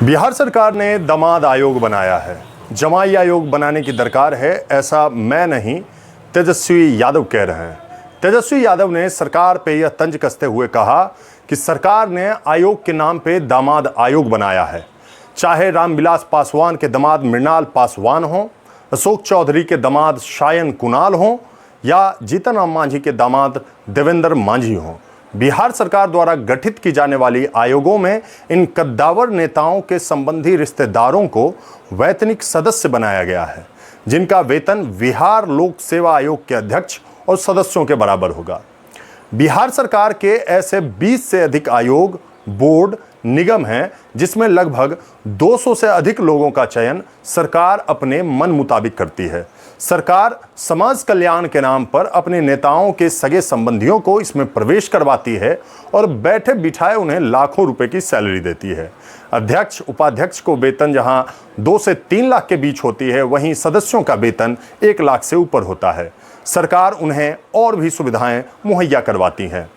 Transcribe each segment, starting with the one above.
बिहार सरकार ने दामाद आयोग बनाया है। जमाई आयोग बनाने की दरकार है, ऐसा मैं नहीं तेजस्वी यादव कह रहे हैं। तेजस्वी यादव ने सरकार पे यह तंज कसते हुए कहा कि सरकार ने आयोग के नाम पे दामाद आयोग बनाया है। चाहे रामविलास पासवान के दामाद मृणाल पासवान हों, अशोक चौधरी के दामाद शायन कुणाल हों या जीतन राम मांझी के दामाद देवेंद्र मांझी हों, बिहार सरकार द्वारा गठित की जाने वाली आयोगों में इन कद्दावर नेताओं के संबंधी रिश्तेदारों को वैतनिक सदस्य बनाया गया है, जिनका वेतन बिहार लोक सेवा आयोग के अध्यक्ष और सदस्यों के बराबर होगा। बिहार सरकार के ऐसे 20 से अधिक आयोग, बोर्ड, निगम हैं, जिसमें लगभग 200 से अधिक लोगों का चयन सरकार अपने मन मुताबिक करती है। सरकार समाज कल्याण के नाम पर अपने नेताओं के सगे संबंधियों को इसमें प्रवेश करवाती है और बैठे बिठाए उन्हें लाखों रुपए की सैलरी देती है। अध्यक्ष, उपाध्यक्ष को वेतन जहां 2 से 3 लाख के बीच होती है, वहीं सदस्यों का वेतन 1 लाख से ऊपर होता है। सरकार उन्हें और भी सुविधाएं मुहैया करवाती हैं।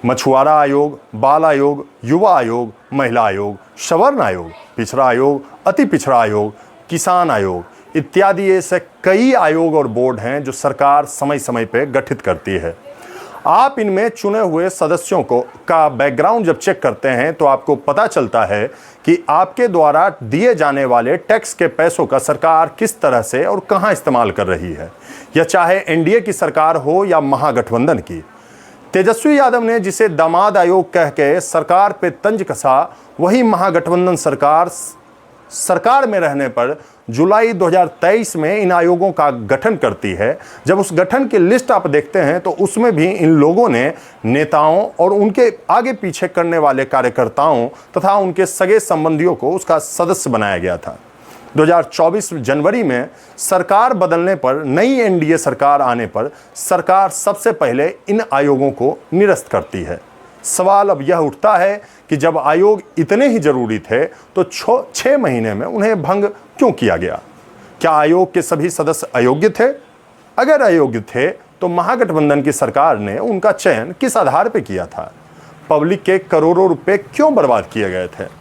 मछुआरा आयोग, बाल आयोग, युवा आयोग, महिला आयोग, सवर्ण आयोग, पिछड़ा आयोग, अति पिछड़ा आयोग, किसान आयोग इत्यादि ऐसे कई आयोग और बोर्ड हैं जो सरकार समय समय पर गठित करती है। आप इनमें चुने हुए सदस्यों का बैकग्राउंड जब चेक करते हैं तो आपको पता चलता है कि आपके द्वारा दिए जाने वाले टैक्स के पैसों का सरकार किस तरह से और कहां इस्तेमाल कर रही है। यह चाहे एनडीए की सरकार हो या महागठबंधन की। तेजस्वी यादव ने जिसे दामाद आयोग कह के सरकार पे तंज कसा, वही महागठबंधन सरकार में रहने पर जुलाई 2023 में इन आयोगों का गठन करती है। जब उस गठन की लिस्ट आप देखते हैं तो उसमें भी इन लोगों ने नेताओं और उनके आगे पीछे करने वाले कार्यकर्ताओं तथा उनके सगे संबंधियों को उसका सदस्य बनाया गया था। 2024 जनवरी में सरकार बदलने पर, नई एनडीए सरकार आने पर सरकार सबसे पहले इन आयोगों को निरस्त करती है। सवाल अब यह उठता है कि जब आयोग इतने ही जरूरी थे तो 6 महीने में उन्हें भंग क्यों किया गया? क्या आयोग के सभी सदस्य अयोग्य थे? अगर अयोग्य थे तो महागठबंधन की सरकार ने उनका चयन किस आधार पर किया था? पब्लिक के करोड़ों रुपए क्यों बर्बाद किए गए थे?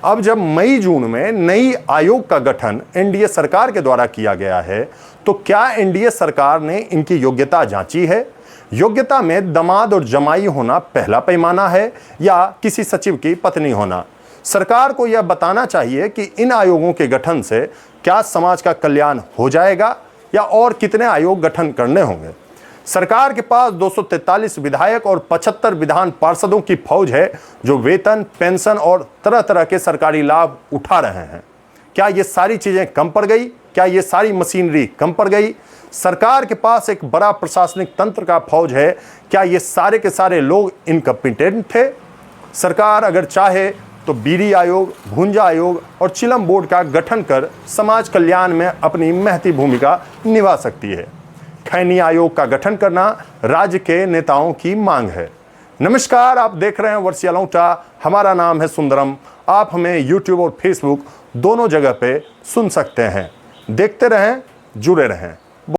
अब जब मई जून में नई आयोग का गठन एनडीए सरकार के द्वारा किया गया है तो क्या एनडीए सरकार ने इनकी योग्यता जांची है? योग्यता में दामाद और जमाई होना पहला पैमाना है या किसी सचिव की पत्नी होना? सरकार को यह बताना चाहिए कि इन आयोगों के गठन से क्या समाज का कल्याण हो जाएगा या और कितने आयोग गठन करने होंगे। सरकार के पास 243 विधायक और 75 विधान पार्षदों की फौज है जो वेतन, पेंशन और तरह तरह के सरकारी लाभ उठा रहे हैं। क्या ये सारी चीजें कम पड़ गई? क्या ये सारी मशीनरी कम पड़ गई? सरकार के पास एक बड़ा प्रशासनिक तंत्र का फौज है, क्या ये सारे के सारे लोग इनकम्पिटेंट थे? सरकार अगर चाहे तो बीडी आयोग, भुंजा आयोग और चिलम बोर्ड का गठन कर समाज कल्याण में अपनी महती भूमिका निभा सकती है। खैनी आयोग का गठन करना राज्य के नेताओं की मांग है। नमस्कार, आप देख रहे हैं वर्षिया लौटा। हमारा नाम है सुंदरम। आप हमें यूट्यूब और फेसबुक दोनों जगह पे सुन सकते हैं। देखते रहें, जुड़े रहें।